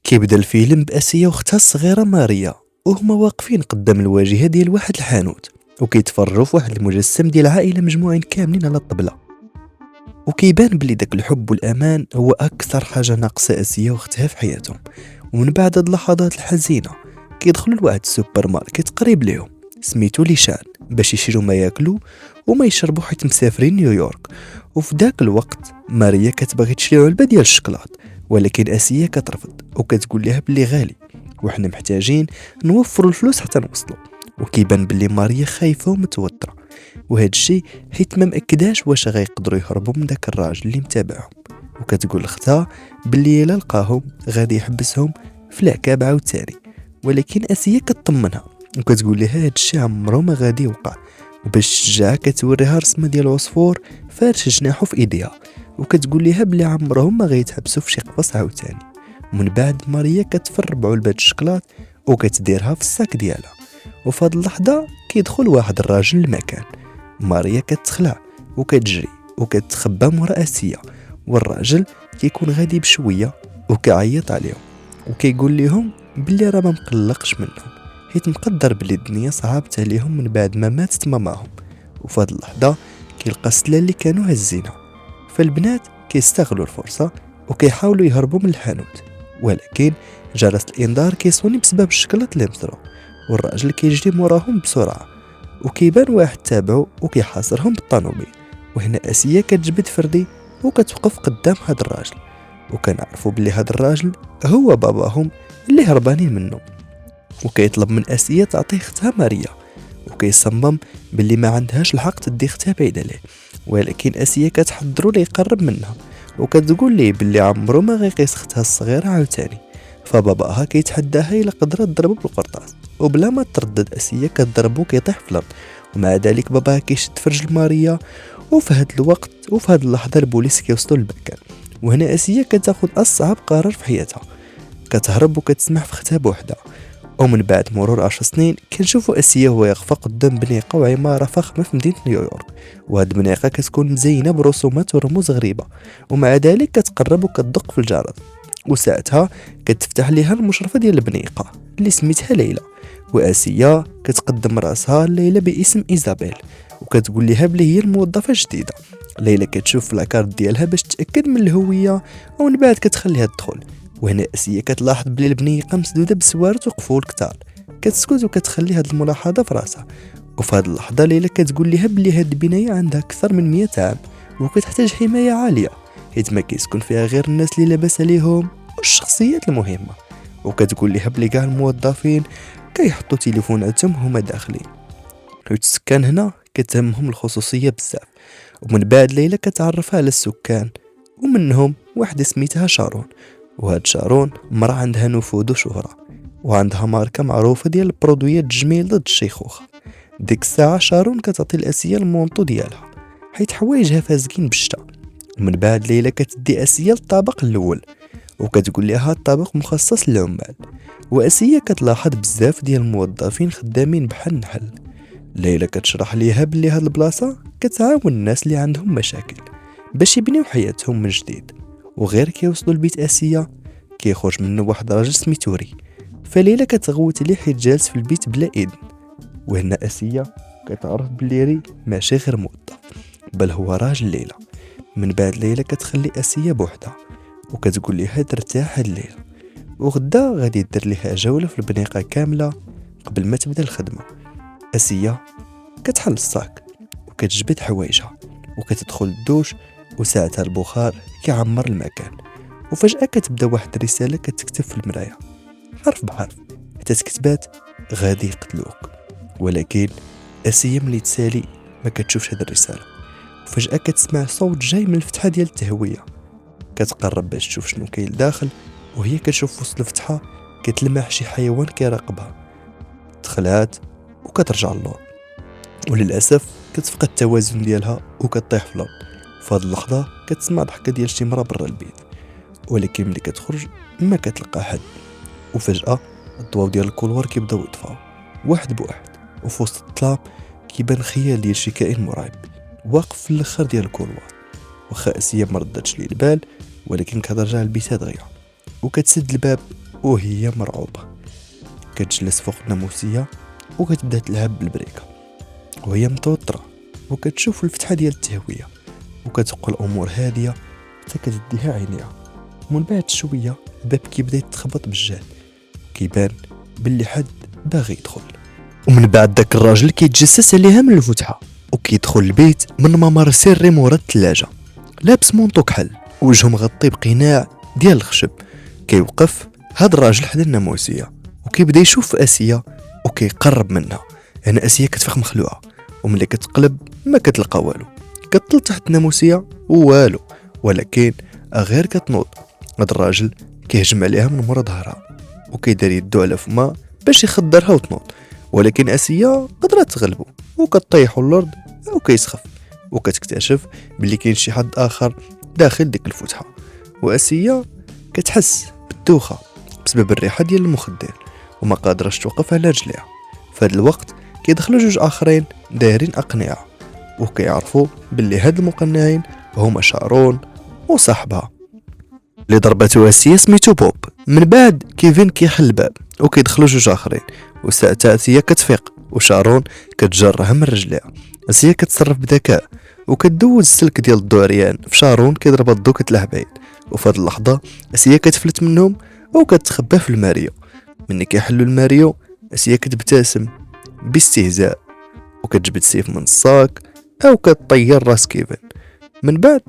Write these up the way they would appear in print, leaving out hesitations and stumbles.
كيبدا الفيلم بأسيا واختها الصغيرة ماريا وهما واقفين قدام الواجهة ديال واحد الحانوت وكيتفرجوا في واحد المجسم ديال عائلة مجموعين كاملين على الطبلة. وكيبان بلي داك الحب والأمان هو أكثر حاجة ناقصة أسيا واختها في حياتهم. ومن بعد هاد اللحظات الحزينة كيدخلوا لواحد السوبر ماركت قريب ليهم سميتو ليشان باش يشريو ما ياكلوا وما يشربوا حيت مسافرين نيويورك. وفي داك الوقت ماريا كتبغي تشري علبة ديال الشكلاط، ولكن آسيا كترفض وكتقول لها بلي غالي وحنا محتاجين نوفروا الفلوس حتى نوصلوا. وكيبان بلي ماريا خايفة ومتوترة، وهاد الشي حيت ما مأكداش واش غيقدروا يهربوا من داك الراجل اللي متابعهم. وكتقول لختها بلي الا لقاهم غادي يحبسهم في العكاب عاوتاني. ولكن آسيا كتطمنها وكتقول لها هاد الشي عمرو ما غادي يوقع، وباش تشجعها كتوريها رسمه ديال العصفور فارش جناحو في ايديها وكتقول لها بلي عمرهم ما غيتحبسوا في شي قفص عاوتاني. ومن بعد ماريا كتفرب علبة الشكلاط وكتديرها في الساك ديالها. وفي هاد اللحظة كيدخل واحد الراجل المكان. ماريا كتخلع وكتجري وكتخبى مورا آسيا، والراجل كيكون غادي بشوية وكيعيط عليهم وكيقول لهم بلي راه ما مقلقش منهم حيت مقدر بلي الدنيا صعبت عليهم من بعد ما ماتت ماماهم. وفي هاد اللحظة كيلقى السلال اللي كانوا هزينها، فالبنات كيستغلوا الفرصة وكيحاولوا يهربوا من الحانوت، ولكن جرس الانذار كيصوني بسبب الشكلاط اللي مسرو. والراجل كيجري موراهم بسرعة وكيبان واحد تابعو وكيحاصرهم بالطانوبيل. وهنا آسيا كتجبد فردي وكتوقف قدام هاد الراجل، وكنعرفوا بلي هاد الراجل هو باباهم اللي هربانين منه. وكيطلب من آسيا تعطيه اختها ماريا، وكيصمم باللي ما عندهاش الحق تدي اختها بعيد عليه. ولكن آسيا كتحضروا ليه يقرب منها وكتقول ليه باللي عمرو ما غيقيس اختها الصغيره عاوتاني. فباباها كيتحداها الا قدرت تضربو بالقرطاس، وبلا ما تردد آسيا كتضربو كيطيح في الارض. ومع ذلك باباها كيشد في رجل ماريا. وفي هاد الوقت وفي هاد اللحظه البوليس كيوصلوا للمكان، وهنا آسيا كتاخذ اصعب قرار في حياتها، كتهرب وكتسمح في اختها بوحدها. ومن بعد مرور 10 سنين كنشوفوا آسيا واقفة قدام بنيقة وعمارة فخمة في مدينة نيويورك. وهاد البنيقة كتكون مزينة برسومات ورموز غريبة، ومع ذلك كتقرب وكتدق في الجرس. وساعتها كتفتح ليها المشرفة ديال البنيقة اللي سميتها ليلى. وآسيا كتقدم راسها ليلى باسم إيزابيل وكتقول ليها بلي هي الموظفة الجديدة. ليلى كتشوف في لاكارت ديالها باش تتأكد من الهوية، ومن بعد كتخليها تدخل. وهنا آسيا كتلاحظ بلي البنيقة مسدودة بسوارت وقفول كتار، كتسكت وكتخلي هاد الملاحظة في راسها. وفي هاد اللحظة ليلى كتقول لها بلي هاد البناية عندها أكثر من 100 عام وكتحتاج حماية عالية حيت ما كيسكن فيها غير الناس اللي لاباس عليهم والشخصيات المهمة. وكتقول لها بلي كاع الموظفين كيحطوا تليفوناتهم هما داخلين، حيت السكان هنا كتهمهم الخصوصية بزاف. ومن بعد ليلى كتعرفها على السكان، ومنهم واحدة سميتها شارون. وهاد شارون مرا عندها نفوذ وشهرة وعندها ماركة معروفة ديال البرودويات التجميل ضد الشيخوخة. ديك الساعة شارون كتعطي الآسيا المونطو ديالها حيت حوايجها فازقين بالشتا. ومن بعد ليلى كتدي آسيا للطابق الأول وكتقول لها الطابق مخصص للعمال. وآسيا كتلاحظ بزاف ديال الموظفين خدامين بحال النحل. ليلى كتشرح ليها بلي هاد البلاصة كتعاون الناس اللي عندهم مشاكل باش يبنيو حياتهم من جديد. وغير كيوصلوا لبيت آسيا كيخرج منه واحد راجل سميتو ري. فليلى كتغوت ليه حيت جالس في البيت بلا إذن. وهنا آسيا كتعرف بلي ري ماشي غير موظف بل هو راجل ليلى. من بعد ليلى كتخلي آسيا بوحدها وكتقول ليها ترتاح هاد الليلة، وغدا غادي دير ليها جولة في البنيقة كاملة قبل ما تبدا الخدمة. آسيا كتحل الصاك وكتجبد حوايجها وكتدخل الدوش، وساعتها البخار كيعمر المكان. وفجأة كتبدا واحد الرسالة كتكتب في المراية حرف بحرف حتى تكتبات غادي يقتلوك. ولكن آسيا ملي تسالي ما كتشوفش هاد الرسالة. وفجأة كتسمع صوت جاي من الفتحة ديال التهوية، كتقرب باش تشوف شنو كاين داخل، وهي كتشوف وسط الفتحة كتلمح شي حيوان كيراقبها. دخلات وكترجع للور، وللأسف كتفقد التوازن ديالها وكتطيح في الأرض. فهاد اللحظة كتسمع ضحكة ديال شي مرا برا البيت، ولكن ملي كتخرج ما كتلقى حد. وفجأة الضواو ديال الكولوار كيبداو يطفاو واحد بواحد، وفي وسط الظلام كيبان خيال ديال شي كائن مرعب واقف في الاخر ديال الكولوار. وخا آسيا ما ردتش ليه البال، ولكن كترجع لبيتها دغيا وكتسد الباب وهي مرعوبة. كتجلس فوق الناموسية وكتبدا تلعب بالبريكة وهي متوترة، وكتشوف الفتحة ديال التهوية وكتبقى الأمور هادية حتى كتديها عينيها. ومن بعد شوية الباب كيبدا يتخبط بالجهد، كيبان باللي حد باغي يدخل. ومن بعد داك الراجل كيتجسس عليها من الفتحة وكيدخل البيت من ممر سري مورا الثلاجة، لابس مونطو كحل وجهه مغطي بقناع ديال الخشب. كيوقف هاد الراجل حدا الناموسية وكيبدا يشوف في آسيا وكيقرب منها. هنا آسيا كتفيق مخلوعة، وملي كتقلب ما كتلقى والو. كتطل تحت الناموسية والو، ولكن غير كتنوض هاد الراجل كيهجم عليها من مورا ظهرها وكيدير يدو على فمها باش يخدرها وتنوض. ولكن آسيا قدرت تغلبو وكطيحو الارض وكيسخف، وكتكتشف بلي كاين شي حد اخر داخل ديك الفتحة. وآسيا كتحس بالدوخة بسبب الريحة ديال المخدر وما قادرش توقف على رجليها. فهاد الوقت كيدخلوا جوج اخرين دايرين اقنعة وكيعرفوا باللي هاد المقنعين هما شارون وصاحبها اللي ضربته آسيا سميتو بوب. من بعد كيفين كيحل الباب وكيدخلوا جوج اخرين، وساعتها آسيا كتفيق وشارون كتجرها من رجليها. آسيا كتصرف بذكاء وكتدوز السلك ديال الدوريان في شارون كيضرب الضو كتلاه بعيد. وفي هاد اللحظة آسيا كتفلت منهم وكتخبى في الماريو. مني كيحلوا الماريو آسيا كتبتسم باستهزاء وكتجبد سيف من الصاك او كتطير راس كيفن. من بعد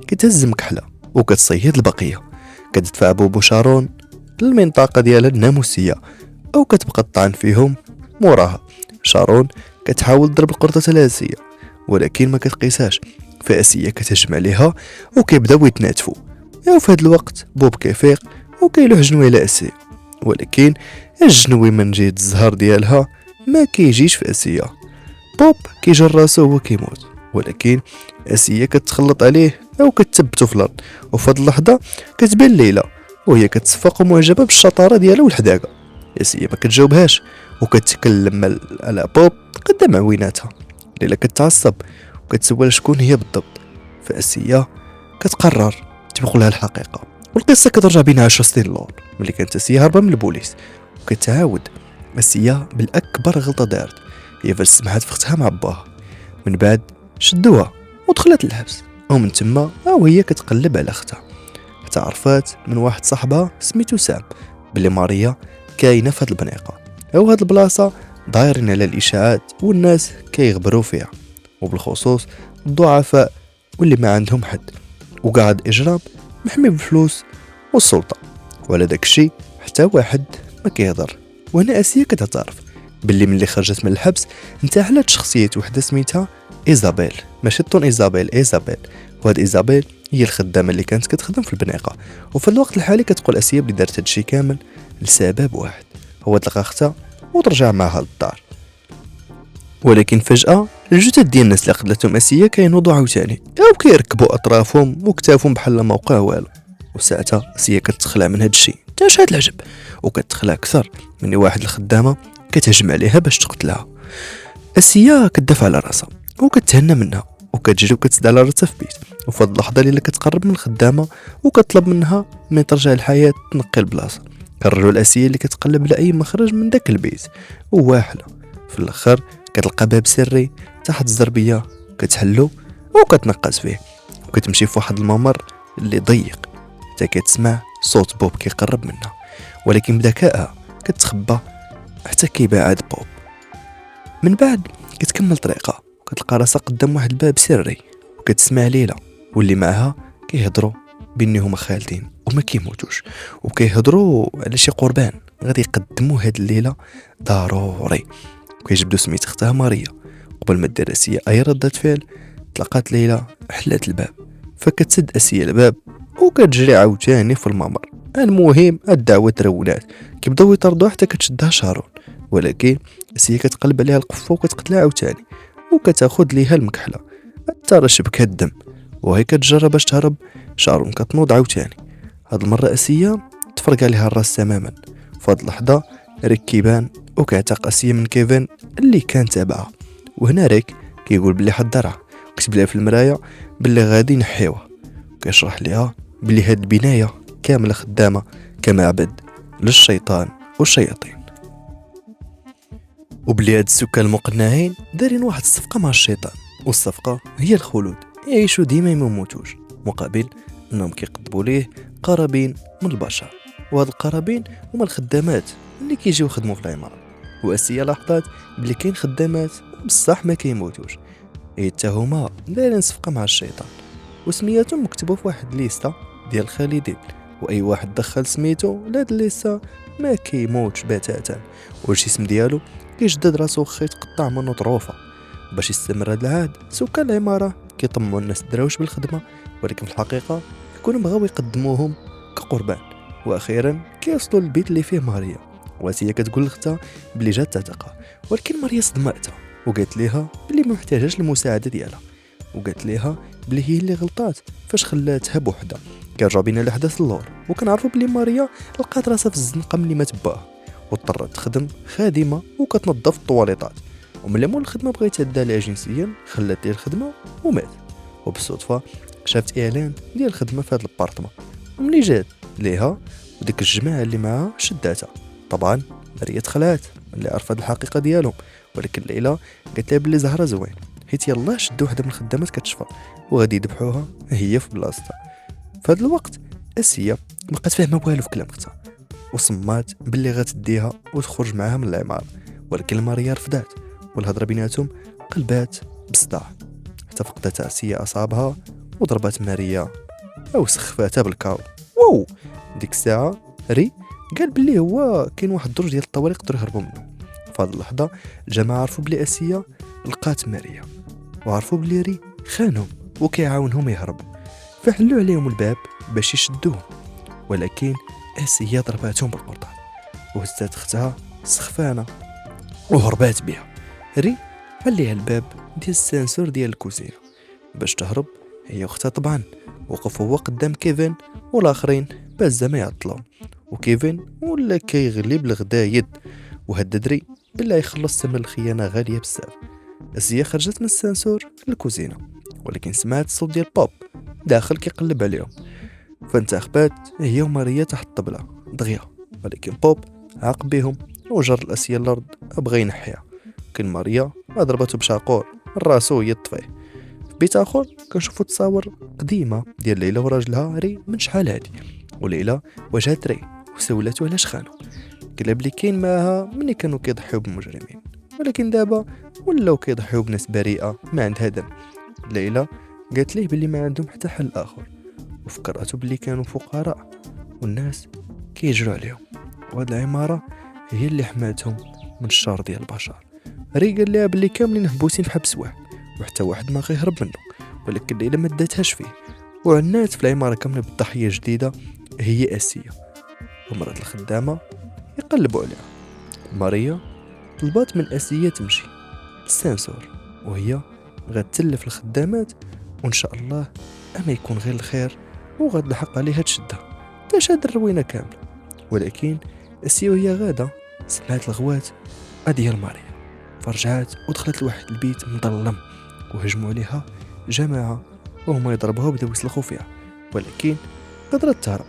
كتهز مكحلة وكتصيد البقية، كتدفع بوبو شارون للمنطقة ديال الناموسية او كتبقى تطعن فيهم موراها. شارون كتحاول تضرب القرطة لآسيا ولكن ما كتقيساش، فآسيا كتهجم عليها وكيبداو يتناتفوا. وفي هذا الوقت بوب كيفيق وكيلوح جنوي على آسيا، ولكن الجنوي من جهة الزهر ديالها ما كيجيش في آسيا. بوب كيجر راسو وهو كيموت، ولكن آسيا كتخلط عليه او كتثبتو في الارض. وفي هاد اللحظة كتبان ليلى وهي كتصفق معجبة بالشطارة ديالها والحداقة. آسيا ما كتجاوبهاش وكتكلم على بوب قدام عويناتها. ليلى كتعصب وكتسول شكون هي بالضبط، فآسيا كتقرر تبقى لها الحقيقة. والقصة كترجع بين 10 سنين لور ملي كانت آسيا هاربة من البوليس، وكتعاود آسيا بالأكبر غلطة دارت هي فاش سمحت في اختها مع باها. من بعد شدوها ودخلت الحبس، ومن تما وهي كتقلب على اختها حتى عرفات من واحد صاحبها سميتو سام بلي ماريا كاينه في هاد البنيقه او هاد البلاصه دايرين على الاشاعات والناس كيغبروا فيها، وبالخصوص الضعفاء واللي ما عندهم حد، وقاعد اجرام محمي بالفلوس والسلطه. ولا داكشي حتى واحد ما كيهضر. وهنا آسيا كتعرف باللي ملي خرجت من الحبس انتحلت شخصيه وحده سميتها إيزابيل، ماشي طون إيزابيل. وهاد إيزابيل هي الخدامه اللي كانت كتخدم في البنيقه. وفي الوقت الحالي كتقول آسيا بلي دارت هادشي كامل لسبب واحد، هو تلقى اختها وترجع معها للدار. ولكن فجأة الجثث ديال الناس اللي قتلتهم آسيا كينوضوا عاوتاني او كيركبوا اطرافهم وكتافهم بحال ما وقع والو. وساعتها آسيا كتخلع من هادشي حتى هاد العجب، وكتخلع اكثر من واحد الخدامه كتهجم عليها باش تقتلها. آسيا كتدافع على راسها وكتهنى منها وكتجري وكتسد على راسها في بيت. وفي هاد اللحظه اللي كتقرب من الخدامه وكتطلب منها من ترجع الحياه تنقي البلاصه. قرروا الآسيا اللي كتقلب على اي مخرج من داك البيت وواحله. في الاخر كتلقى باب سري تحت الزربيه كتحلو وكتنقص فيه، وكتمشي في واحد الممر اللي ضيق حتى كتسمع صوت بوب كيقرب منها، ولكن بذكائها كتخبى حتى كيبعد بوب. من بعد كتكمل طريقها وكتلقى راسها قدام واحد الباب سري، وكتسمع ليلى واللي معها كيهضروا بانهم هما خالدين وما كيموتوش، وكيهضروا على شي قربان غادي يقدموا هاد الليله ضروري، وكيجبدوا سميت اختها ماريا. قبل ما دير آسيا اي ردة فعل تلقات ليلى حلات الباب، فكتسد آسيا الباب وكتجري عاوتاني في الممر. المهم الدعوه ترولات كيبداو يطردوا حتى كتشدها شارون، ولكن آسيا كتقلب عليها القفه وكتقتلها عاوتاني وكتاخد ليها المكحله حتى رشبك الدم، وهي كتجرب باش تهرب. شارون كتنوض عاوتاني، هاد المره آسيا تفرق عليها الراس تماما. فهاد اللحظه ريك كيبان وكيعتق آسيا من كيفن اللي كان تابعها. وهنا ريك كيقول بلي حضرها كتب لها في المرايه بلي غادي نحيوها، كيشرح ليها بلي هاد البنايه كامله خدامه كمعبد للشيطان والشياطين. وبلي هاد السكان المقنعين دارين واحد الصفقة مع الشيطان، والصفقة هي الخلود، يعيشوا ديما ما يموتوش، مقابل انهم كيقدموا ليه قرابين من البشر. وهاد القرابين هما الخدامات اللي كيجيو يخدموا في العمارة. واسيا لاحظات بلي كاين خدامات بصح ما كيموتوش، حتى هما دايرين صفقة مع الشيطان، وسمياتهم مكتوبة في واحد ليستا ديال الخالدين، واي واحد دخل سميتو لهاد الليستا ما كيموتش بتاتا، والجسم ديالو كيجدد راسو خا يتقطع منه طروفه. باش يستمر هاد العهد سكان العماره كيطمعوا الناس الدراوش بالخدمه، ولكن في الحقيقه يكونوا بغاو يقدموهم كقربان. واخيرا كيوصلوا للبيت اللي فيه ماريا، واسيا كتقول لختها بلي جات تعتقها، ولكن ماريا صدمتها وقالت ليها بلي ما محتاجاش المساعده ديالها، وقالت ليها بلي هي اللي غلطات فاش خلاتها بوحدها. كيرجعوا بينا الاحداث اللور، وكنعرفوا بلي ماريا لقات راسها في الزنقه ملي ما تباها، واضطرت تخدم خادمه وكتنظف الطواليطات. وملي مول الخدمه بغا يتعدى عليها جنسيا خلات ليه الخدمه ومات. وبالصدفه شافت اعلان ديال الخدمه في هذا البارطمون، وملي جات ليها وديك الجماعه اللي معاها شداتها. طبعا ماريا تخلعت ملي عرفت الحقيقه ديالهم، ولكن ليلى قالت لها بلي زهره زوين، حيت يلاه شدوا وحده من الخدامات كتشفى وغادي يذبحوها هي في بلاصتها. في هذا الوقت اسيا مابقات فاهمه والو في كلام اختها، وصمات باللي غتديها وتخرج معاها من العماره، ولكن ماريا رفضات، والهضره بيناتهم قلبات بصداع، حتى فقدت اسيا اصابها وضربات ماريا او سخفاتها بالكاو. واو ديك الساعه ري قال بلي هو كاين واحد الدرج ديال الطوارئ يقدروا يهربوا منه. في هذه اللحظه الجماعه عرفوا بلي اسيا لقات ماريا، وعرفوا بلي ري خانهم وكيعاونهم يهربوا، فحلوا عليهم الباب باش يشدوهم، ولكن اسيا ضرباتهم بالقرطاس وهزات اختها سخفانه وهربات بها. ري عليها الباب ديال السانسور ديال الكوزينه باش تهرب هي واختها. طبعا وقف هو قدام كيفن والاخرين باش زعما يعطلوا، وكيفن ولا كيغلب الغدايد وهدد ري بلا يخلص ثمن الخيانه غاليه بزاف. اسيا خرجت من السانسور للكوزينه، ولكن سمعت صوت ديال بوب داخل كيقلب عليهم، فانتخبات هي وماريا تحت الطبله دغيا، ولكن بوب عاق بهم وجر الاسيا الارض بغى ينحيها، لكن ماريا ضربته بشاقور راسو يطفيه. في بيت اخر كنشوفوا تصاور قديمه ديال ليلى وراجلها ري من شحال هادي، وليلى واجهت ري وسولاتو علاش خانو، قال بلي كاين معاها ملي كانوا كيضحيو بالمجرمين، ولكن دابا ولاو كيضحيو بناس بريئه ما عندها دم. ليلى قالت ليه بلي ما عندهم حتى حل اخر، وفكرته بلي كانوا فقراء والناس كيجروا عليهم، وهاد العماره هي اللي حماتهم من الشر ديال البشر. ري قال لها بلي كاملين محبوسين في حبس واحد وحتى واحد ما غيهرب منه، ولكن ليلى ما داتهاش فيه، وعنات في العماره كامله بالضحيه جديده هي اسيا ومرات الخدامه يقلبوا عليها. ماريا طلبات من اسيا تمشي للسانسور وهي غتلف الخدامات، وان شاء الله اما يكون غير الخير وغاد الحق عليها تشدها تشهد الروينه كامله. ولكن اسيا وهي غاده سمعت الغوات ديال ماريا، فرجعت ودخلت لواحد البيت مظلم وهجموا عليها جماعه وهما يضربوها وبداو يسلخوا فيها، ولكن قدرت تهرب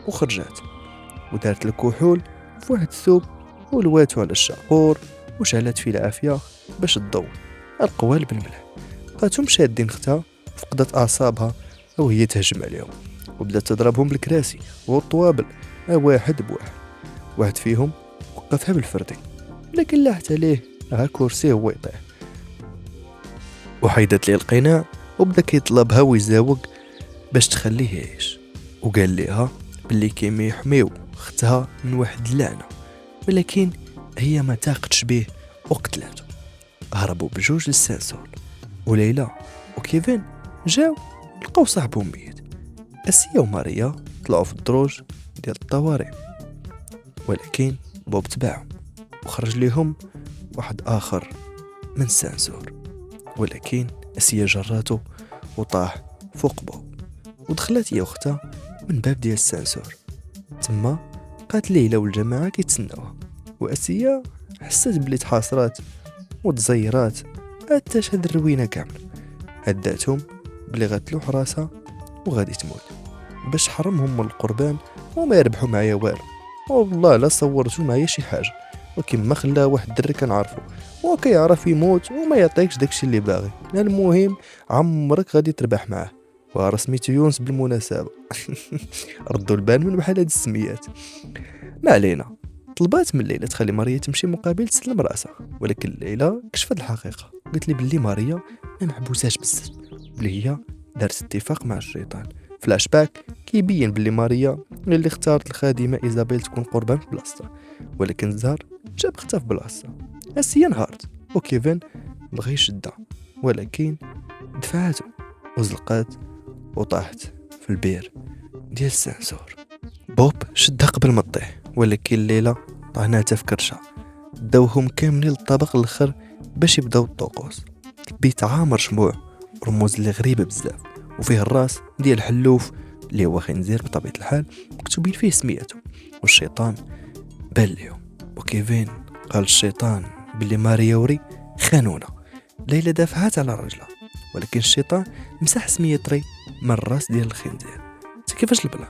وخرجت ودارت الكحول في واحد الثوب ولواتو على الشاقور وشعلت فيه العافيه باش تضوي القوالب بالملح. لقاتهم شادين اختها فقدت اعصابها وهي تهجم عليهم وبدات تضربهم بالكراسي والطوابل واحد بواحد. واحد فيهم وقفها بالفردي لكن لاحت عليه كرسي هو يطيح، وحيدت ليه القناع وبدا كيطلبها ويزاوق باش تخليه يعيش، وقال ليها باللي كيما يحميو اختها من واحد اللعنه، ولكن هي ما تاقتش به وقتلاته. هربوا بجوج للسانسور، وليلى وكيفن جاو لقاو صاحبهم ميت. اسيا وماريا طلعوا في الدروج ديال الطوارئ، ولكن بوب تبعهم وخرج ليهم واحد اخر من السانسور، ولكن اسيا جراته وطاح فوق بوب ودخلت هي واختها من باب ديال السانسور. تما بقات ليلى والجماعه كيتسناوها، واسيا حست بلي تحاصرات وتزيرات حتى تشهد الروينه كامله. هداتهم بلي غتلوح راسها وغادي تموت باش حرمهم من القربان وما يربحوا معايا والو. والله لا صورتو معايا شي حاجه، ولكن ما خلاه واحد الدري كنعرفو، هو كيعرف يموت وما يعطيكش داكشي اللي باغي. المهم عمرك غادي تربح معاه. وراه سميتو يونس بالمناسبه. ردوا البال من بحال هاد السميات. ما علينا. طلبات من ليلى تخلي ماريا تمشي مقابل تسلم راسها، ولكن ليلى كشفت الحقيقه، قالت لي بلي ماريا ما محبوساش بزاف، بلي هي دارت اتفاق مع الشيطان. فلاش باك كيبين بلي ماريا هي اللي اختارت الخادمه ايزابيل تكون قربان في بلاصتها، ولكن الزهر جاب اختها في بلاصتها. اسيا انهارت وكيفن بغى يشدها، ولكن دفعته وزلقات وطاحت في البير ديال السانسور. بوب شدها قبل ما تطيح، ولكن ليلى طعناتها في كرشها. داوهم كاملين للطابق الاخر باش يبداو الطقوس. البيت عامر شموع ورموز اللي غريبه بزاف، وفيه الراس ديال حلوف اللي هو خنزير بطبيعه الحال مكتوبين فيه سميتو. والشيطان بان ليهم، وكيفين قال الشيطان بلي ماريا وري خانونا. ليلى دافعات على رجلها، ولكن الشيطان مسح سمية ري من الراس ديال الخنزير. كيفاش البلان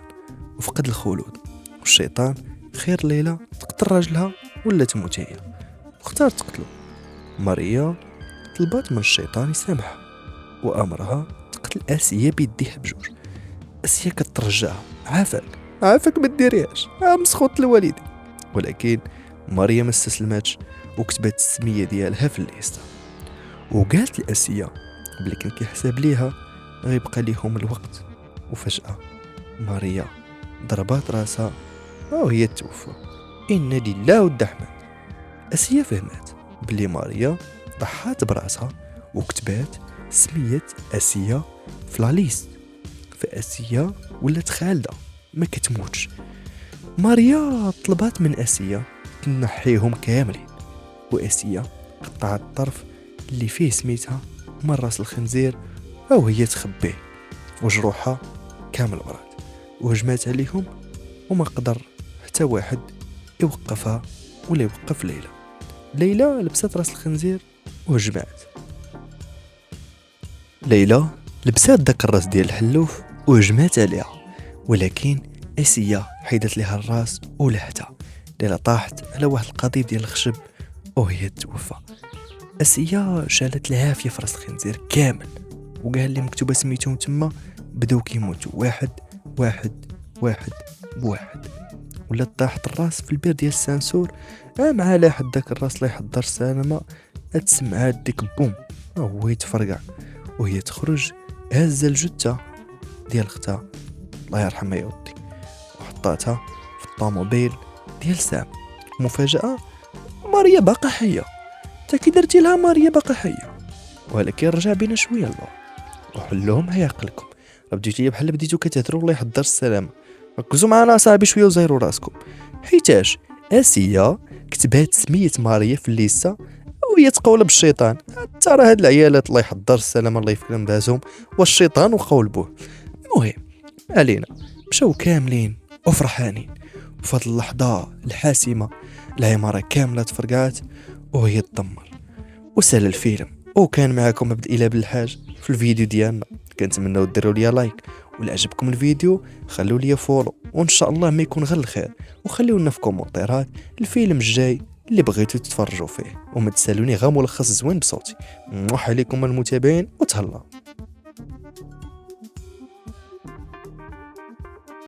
وفقد الخلود، والشيطان خير ليلى تقتل راجلها ولا تموت هي، واختارت تقتلو. ماريا طلبات من الشيطان يسامحها وامرها تقتل اسيا بيديها بجوج. اسيا كترجعها، عافاك ما ديريهاش، مسخوط الوالدين. ولكن ماريا ما استسلمتش وكتبت السميه ديالها في الليسته، وقالت لاسيا بلي كان كيحسب ليها غيبقى ليهم الوقت. وفجاه ماريا ضربات راسها وهي توفى. إنا لله والدحمن. اسيا فهمت بلي ماريا ضحات براسها وكتبات سمية اسيا في لا ليست، فاسيا ولات خالده ما كتموتش. ماريا طلبات من اسيا تنحيهم كاملين، واسيا قطعت الطرف اللي فيه سميتها من راس الخنزير وهي تخبيه، وجروحها كامل براد، وهجمات عليهم وما قدر حتى واحد يوقفها ولا يوقف ليلى لبست راس الخنزير وهجمات. ليلى لبست داك الراس ديال الحلوف وهجمات عليها، ولكن اسيا حيدت لها الراس ولحتها. ليلى طاحت على واحد القضيب ديال الخشب وهي توفى. اسيا شالت العافيه في راس الخنزير كامل، وقال لي مكتوبه سميتهم تما بداو كيموتوا واحد واحد واحد بواحد. ولا طاحت الراس في البير ديال السانسور، مع لاحد داك الراس اللي يحضر السينما تسمعات ديك بوم وهو يتفرقع، وهي تخرج هزه الجثه ديال اختها الله يرحمها يا ودي، وحطاتها في الطوموبيل ديال سام. مفاجاه ماريا باقا حيه. تا كي درتي لها ماريا باقا حيه، ولكن رجع بينا شويه الله وحلهم هيا عقلكم. بديتي بحال بديتو كتهضروا الله يحضر السلامه. ركزوا معنا صاحبي شويه وزيروا راسكم، حيتاش اسيا كتبات سميه ماريا في الليسته وهي تقول بالشيطان. ترى هاد العيالات الله يحضر السلامه الله يفكرهم بهازهم والشيطان وقول بوه. المهم علينا مشاو كاملين وفرحانين، وفي اللحظه الحاسمه العماره كامله تفرقعت وهي تدمر. وسال الفيلم، وكان معكم عبد الاله بالحاج في الفيديو ديالنا. كنتمنوا ديروا لي لايك، ولا عجبكم الفيديو خلوا لي فولو، وان شاء الله ما يكون غير الخير. وخليوا لنا في كومونتيرات الفيلم الجاي اللي بغيتوا تتفرجوا فيه، وما تسالوني غير ملخص زوين بصوتي. عليكم المتابعين وتهلاو.